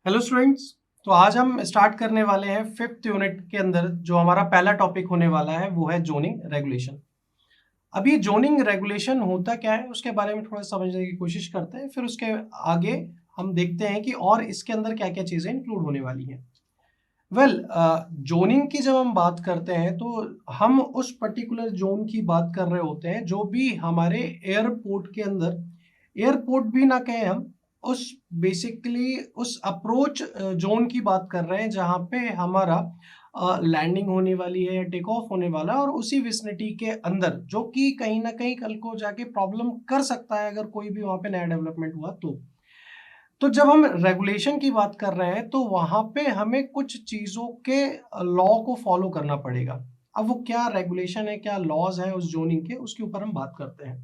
Hello students. तो आज हम स्टार्ट करने वाले हैं फिफ्थ यूनिट के अंदर जो हमारा पहला टॉपिक होने वाला है वो है जोनिंग रेगुलेशन। अभी जोनिंग रेगुलेशन होता क्या है उसके बारे में थोड़ा समझने की कोशिश करते हैं, फिर उसके आगे हम देखते हैं कि और इसके अंदर क्या क्या चीज़ें इंक्लूड होने वाली हैं। जोनिंग की जब हम बात करते हैं तो हम उस पर्टिकुलर जोन की बात कर रहे होते हैं जो भी हमारे एयरपोर्ट के अंदर, एयरपोर्ट भी ना कहें हम, उस बेसिकली उस अप्रोच जोन की बात कर रहे हैं जहाँ पे हमारा लैंडिंग होने वाली है या टेक ऑफ होने वाला है, और उसी विसिनिटी के अंदर जो कि कहीं ना कहीं कल को जाके प्रॉब्लम कर सकता है अगर कोई भी वहाँ पे नया डेवलपमेंट हुआ तो जब हम रेगुलेशन की बात कर रहे हैं तो वहां पे हमें कुछ चीजों के लॉ को फॉलो करना पड़ेगा। अब वो क्या रेगुलेशन है, क्या लॉज है उस जोनिंग के, उसके ऊपर हम बात करते हैं।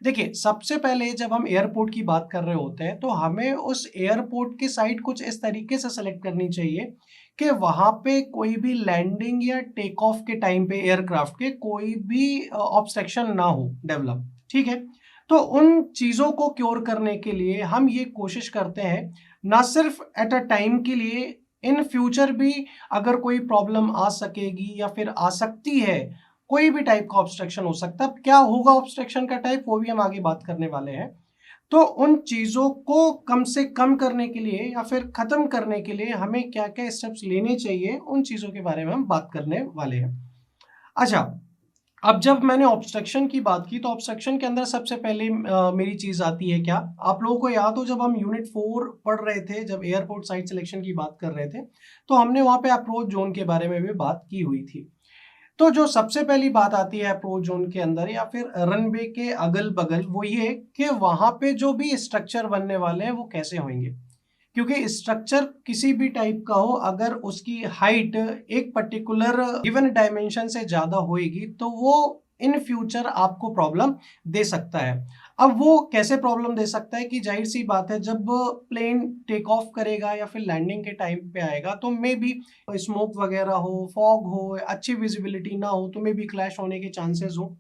देखिए, सबसे पहले जब हम एयरपोर्ट की बात कर रहे होते हैं तो हमें उस एयरपोर्ट की साइट कुछ इस तरीके से सेलेक्ट करनी चाहिए कि वहां पे कोई भी लैंडिंग या टेक ऑफ के टाइम पे एयरक्राफ्ट के कोई भी ऑब्स्ट्रक्शन ना हो डेवलप। ठीक है, तो उन चीजों को क्योर करने के लिए हम ये कोशिश करते हैं, ना सिर्फ एट अ टाइम के लिए, इन फ्यूचर भी अगर कोई प्रॉब्लम आ सकेगी या फिर आ सकती है, कोई भी टाइप का ऑब्स्ट्रक्शन हो सकता है। क्या होगा ऑब्स्ट्रक्शन का टाइप वो भी हम आगे बात करने वाले हैं। तो उन चीजों को कम से कम करने के लिए या फिर खत्म करने के लिए हमें क्या क्या स्टेप्स लेने चाहिए, उन चीजों के बारे में हम बात करने वाले हैं। अच्छा, अब जब मैंने ऑब्स्ट्रक्शन की बात की तो ऑब्स्ट्रक्शन के अंदर सबसे पहले मेरी चीज आती है, क्या आप लोगों को याद हो जब हम यूनिट 4 पढ़ रहे थे, जब एयरपोर्ट साइट सिलेक्शन की बात कर रहे थे तो हमने वहां पे अप्रोच जोन के बारे में भी बात की हुई थी। तो जो सबसे पहली बात आती है अप्रोच जोन के अंदर या फिर रनवे के अगल बगल, वो ये कि वहां पे जो भी स्ट्रक्चर बनने वाले हैं वो कैसे होंगे। क्योंकि स्ट्रक्चर किसी भी टाइप का हो, अगर उसकी हाइट एक पर्टिकुलर गिवन डायमेंशन से ज्यादा होएगी तो वो इन फ्यूचर आपको प्रॉब्लम दे सकता है। अब वो कैसे प्रॉब्लम दे सकता है कि जाहिर सी बात है, जब प्लेन टेक ऑफ करेगा या फिर लैंडिंग के टाइम पे आएगा तो मे बी स्मोक वगैरह हो, फॉग हो, अच्छी विजिबिलिटी ना हो, तो मे बी क्लैश होने के चांसेस हो।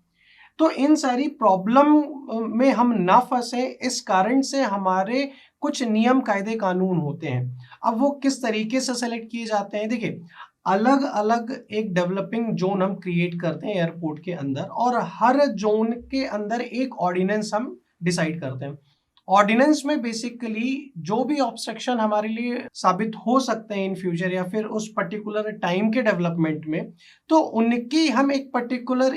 तो इन सारी प्रॉब्लम में हम ना फंसे, इस कारण से हमारे कुछ नियम कायदे कानून होते हैं। अब वो किस तरीके से सेलेक्ट किए जाते हैं, देखिए, अलग अलग एक डेवलपिंग जोन हम क्रिएट करते हैं एयरपोर्ट के अंदर, और हर जोन के अंदर एक ऑर्डिनेंस हम डिसाइड करते हैं। ऑर्डिनेंस में बेसिकली जो भी ऑब्स्ट्रक्शन हमारे लिए साबित हो सकते हैं इन फ्यूचर या फिर उस पर्टिकुलर टाइम के डेवलपमेंट में, तो उनकी हम एक पर्टिकुलर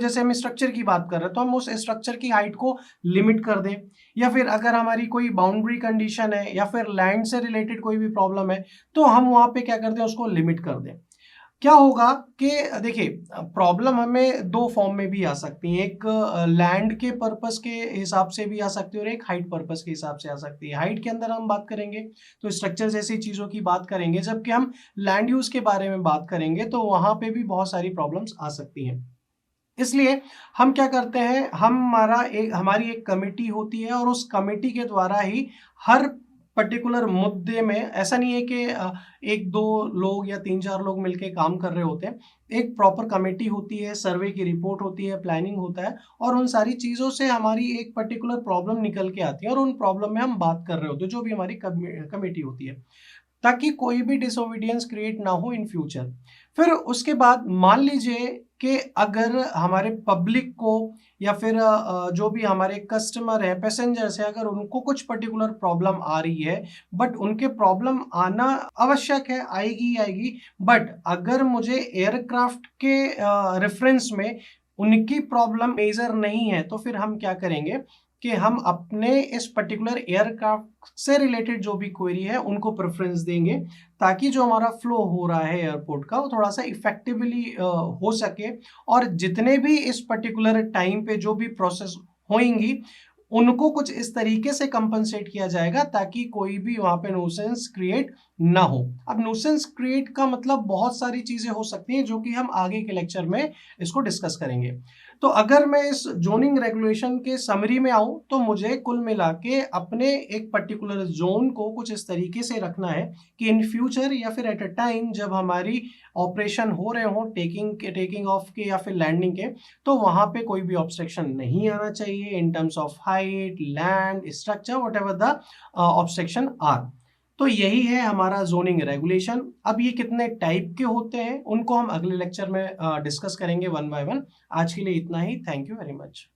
जैसे हम स्ट्रक्चर की बात कर रहे हैं तो हम उस स्ट्रक्चर की हाइट को लिमिट कर दें, या फिर अगर हमारी कोई बाउंड्री कंडीशन है या फिर लैंड से रिलेटेड कोई भी प्रॉब्लम है तो हम वहां पे क्या करते हैं, उसको लिमिट कर दें। क्या होगा कि देखिए, प्रॉब्लम हमें दो फॉर्म में भी आ सकती है, एक लैंड के पर्पस के हिसाब से भी आ सकती है और एक हाइट पर्पस के हिसाब से आ सकती है। हाइट के अंदर हम बात करेंगे तो स्ट्रक्चर जैसी चीजों की बात करेंगे, जबकि हम लैंड यूज के बारे में बात करेंगे तो वहां पे भी बहुत सारी प्रॉब्लम्स आ सकती हैं। इसलिए हम क्या करते हैं, हमारी एक कमेटी होती है और उस कमेटी के द्वारा ही हर पर्टिकुलर मुद्दे में, ऐसा नहीं है कि एक दो लोग या तीन चार लोग मिलके काम कर रहे होते हैं। एक प्रॉपर कमेटी होती है, सर्वे की रिपोर्ट होती है, प्लानिंग होता है, और उन सारी चीजों से हमारी एक पर्टिकुलर प्रॉब्लम निकल के आती है और उन प्रॉब्लम में हम बात कर रहे होते हैं, जो भी हमारी कमेटी होती है, ताकि कोई भी डिसोबीडियंस क्रिएट ना हो इन फ्यूचर। फिर उसके बाद मान लीजिए कि अगर हमारे पब्लिक को या फिर जो भी हमारे कस्टमर है, पैसेंजर्स है, अगर उनको कुछ पर्टिकुलर प्रॉब्लम आ रही है, बट उनके प्रॉब्लम आना आवश्यक है, आएगी ही आएगी, बट अगर मुझे एयरक्राफ्ट के रेफरेंस में उनकी प्रॉब्लम मेजर नहीं है तो फिर हम क्या करेंगे कि हम अपने इस पर्टिकुलर एयरक्राफ्ट से रिलेटेड जो भी क्वेरी है उनको प्रेफरेंस देंगे, ताकि जो हमारा फ्लो हो रहा है एयरपोर्ट का वो थोड़ा सा इफेक्टिवली हो सके, और जितने भी इस पर्टिकुलर टाइम पे जो भी प्रोसेस होंगी उनको कुछ इस तरीके से कंपनसेट किया जाएगा ताकि कोई भी वहां पे न्यूसेंस क्रिएट ना हो। अब न्यूसेंस क्रिएट का मतलब बहुत सारी चीजें हो सकती हैं जो कि हम आगे के लेक्चर में इसको डिस्कस करेंगे। तो अगर मैं इस जोनिंग रेगुलेशन के समरी में आऊं तो मुझे कुल मिला के अपने एक पर्टिकुलर जोन को कुछ इस तरीके से रखना है कि इन फ्यूचर या फिर एट अ टाइम जब हमारी ऑपरेशन हो रहे हो टेकिंग ऑफ के या फिर लैंडिंग के, तो वहां पे कोई भी ऑब्स्ट्रक्शन नहीं आना चाहिए in terms of height, land, structure, whatever the obstruction are. तो यही है हमारा ज़ोनिंग रेगुलेशन। अब ये कितने टाइप के होते हैं, उनको हम अगले लेक्चर में डिस्कस करेंगे वन बाय वन। आज के लिए इतना ही। Thank you very much.